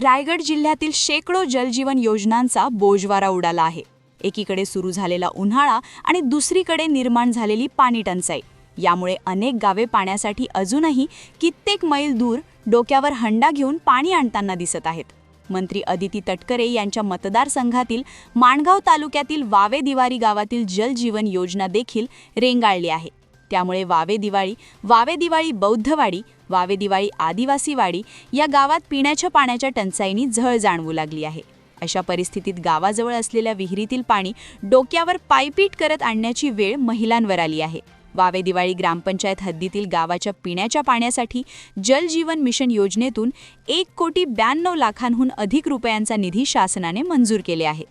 रायगड जिल्ह्यातील शेकडो जलजीवन योजनांचा बोजवारा उडाला आहे। एकीकडे सुरू झालेला उन्हाळा आणि दुसरीकडे निर्माण झालेली पाणी टंचाई यामुळे अनेक गावे पाण्यासाठी अजूनही कित्येक मैल दूर डोक्यावर हंडा घेऊन पाणी आणताना दिसत आहेत। मंत्री अदिती तटकरे यांच्या मतदारसंघातील माणगाव तालुक्यातील वावे दिवारी गावातील जलजीवन योजना देखील रेंगाळली आहे। त्यामुळे वावे दिवाळी बौद्धवाडी, वावे दिवाळी आदिवासीवाडी या गावात पिण्याच्या पाण्याच्या टंचाईनी झळ जाणवू लागली आहे। अशा परिस्थितीत गावाजवळ असलेल्या विहिरीतील पाणी डोक्यावर पायपीट करत आणण्याची वेळ महिलांवर आली आहे। वावे दिवाळी ग्रामपंचायत हद्दीतील गावाच्या पिण्याच्या पाण्यासाठी जलजीवन मिशन योजनेतून 1,92,00,000 अधिक रुपयांचा निधी शासनाने मंजूर केले आहे।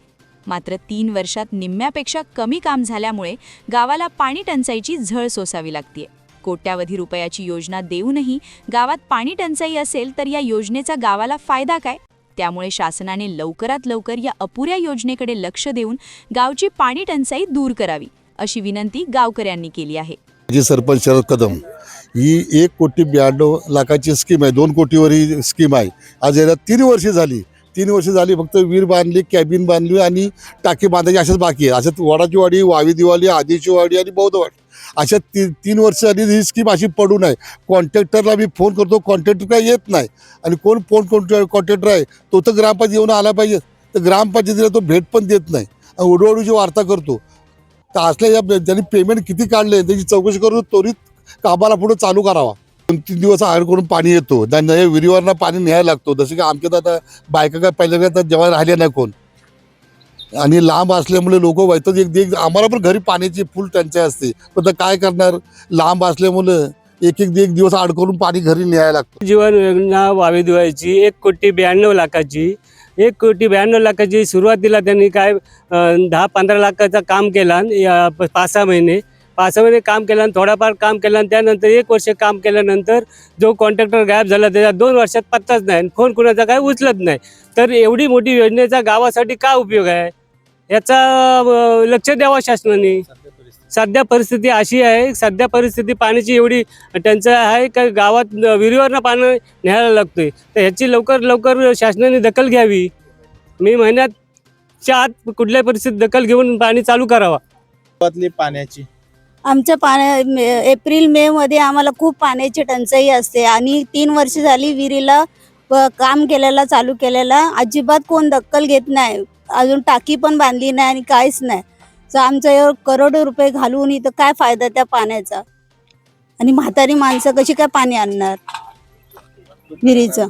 मात्र 3 वर्षात निम्म्यापेक्षा कमी काम झाल्यामुळे गावाला पाणी टंचाईची झळ सोसावी लागते। कोट्यावधी रुपयाची योजना देऊनही गावात पाणी टंचाई असेल तर या योजनेचा गावाला फायदा काय? त्यामुळे शासनाने लवकरात लवकर या अपुऱ्या योजनेकडे लक्ष देऊन गावची पाणी टंचाई दूर करावी अशी विनंती गावकऱ्यांनी केली आहे। जी सरपंच शरद कदम ही 1,92,00,000ची स्कीम आहे, 2 कोटीवर ही स्कीम आहे। आज याला 3 वर्ष झाली। 3 वर्ष झाली, फक्त विहीर बांधली, कॅबिन बांधली आणि टाकी बांधायची अशाच बाकी आहे। अशात वडाची वाडी, वावी दिवाळी, आदिची वाडी आणि बौद्धवाडी अशा 3 वर्ष झाली ही स्कीम अशी पडून आहे। कॉन्ट्रॅक्टरला मी फोन करतो, कॉन्ट्रॅक्टर काय येत नाही आणि कोण कॉन्ट्रॅक्टर आहे तो तर ग्रामपंचायत येऊन आला पाहिजे, तर ग्रामपंचायतीला तो भेट पण देत नाही। उडवडूची वार्ता करतो। तर असल्या या ज्यांनी पेमेंट किती काढले त्याची चौकशी करून त्वरित कामाला पुढे चालू करावा। 2-3 दिवस आड करून पाणी येतो, विहिरीवरनं पाणी न्यायला लागतो। जसं की आमच्यात आता बायका काय पहिल्या जेव्हा राहिले नाही कोण, आणि लांब असल्यामुळे लोक वैतात। एक आम्हाला पण घरी पाण्याची फुल टंचाई असते, पण काय करणार, लांब असल्यामुळे एक दिवस आड करून पाणी घरी न्यायला लागतं। जीवन योजना वावे दिवाळीची 1,92,00,000ची 1,92,00,000ची सुरुवातीला त्यांनी काय 10-15 लाखाचं काम केलं। 5-6 महिने काम केलं आणि थोडाफार काम केलं आणि त्यानंतर 1 वर्ष काम केल्यानंतर जो कॉन्ट्रॅक्टर गायब झाला त्याच्या 2 वर्षात पत्ताच नाही, फोन कुणाचा काय उचलत नाही। तर एवढी मोठी योजनेचा गावासाठी काय उपयोग आहे याचा लक्ष द्यावा शासनाने। सध्या परिस्थिती अशी आहे, सध्या परिस्थिती पाण्याची एवढी टंचाई आहे का गावात विहिरीवरनं पाणी न्यायला लागतोय। तर ह्याची लवकर शासनाने दखल घ्यावी। मे महिन्याच्या आत कुठल्याही परिस्थितीत दखल घेऊन पाणी चालू करावा। पाण्याची आमच्या एप्रिल मे मध्ये आम्हाला खूप पाण्याची टंचाई असते आणि 3 वर्ष झाली विहिरीला काम केलेला चालू केलेला अजिबात कोण दखल घेत नाही। अजून टाकी पण बांधली नाही आणि काहीच नाही। तर आमचं करोडो रुपये घालून इथं काय फायदा त्या पाण्याचा? आणि म्हातारी माणसं कशी काय पाणी आणणार? विहिरीचं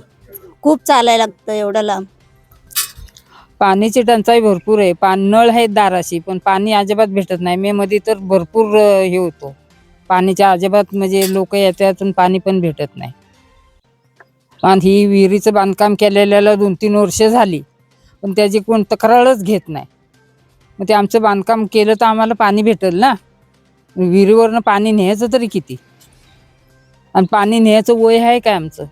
खूप चालायला लागतं एवढं लांब। पाण्याची टंचाई भरपूर आहे। नळ आहेत दाराशी, पण पाणी अजिबात भेटत नाही। मे मध्ये तर भरपूर हे होतो पाणीच्या, अजिबात म्हणजे लोक येत्यातून पाणी पण भेटत नाही। आणि ही विहिरीचं बांधकाम केलेल्याला 2-3 वर्ष झाली, पण त्याची कोण तक्रारच घेत नाही। मग ते आमचं बांधकाम केलं तर आम्हाला पाणी भेटेल ना। विहिरीवरनं पाणी न्यायचं तरी किती, आणि पाणी न्यायचं वय आहे काय आमचं?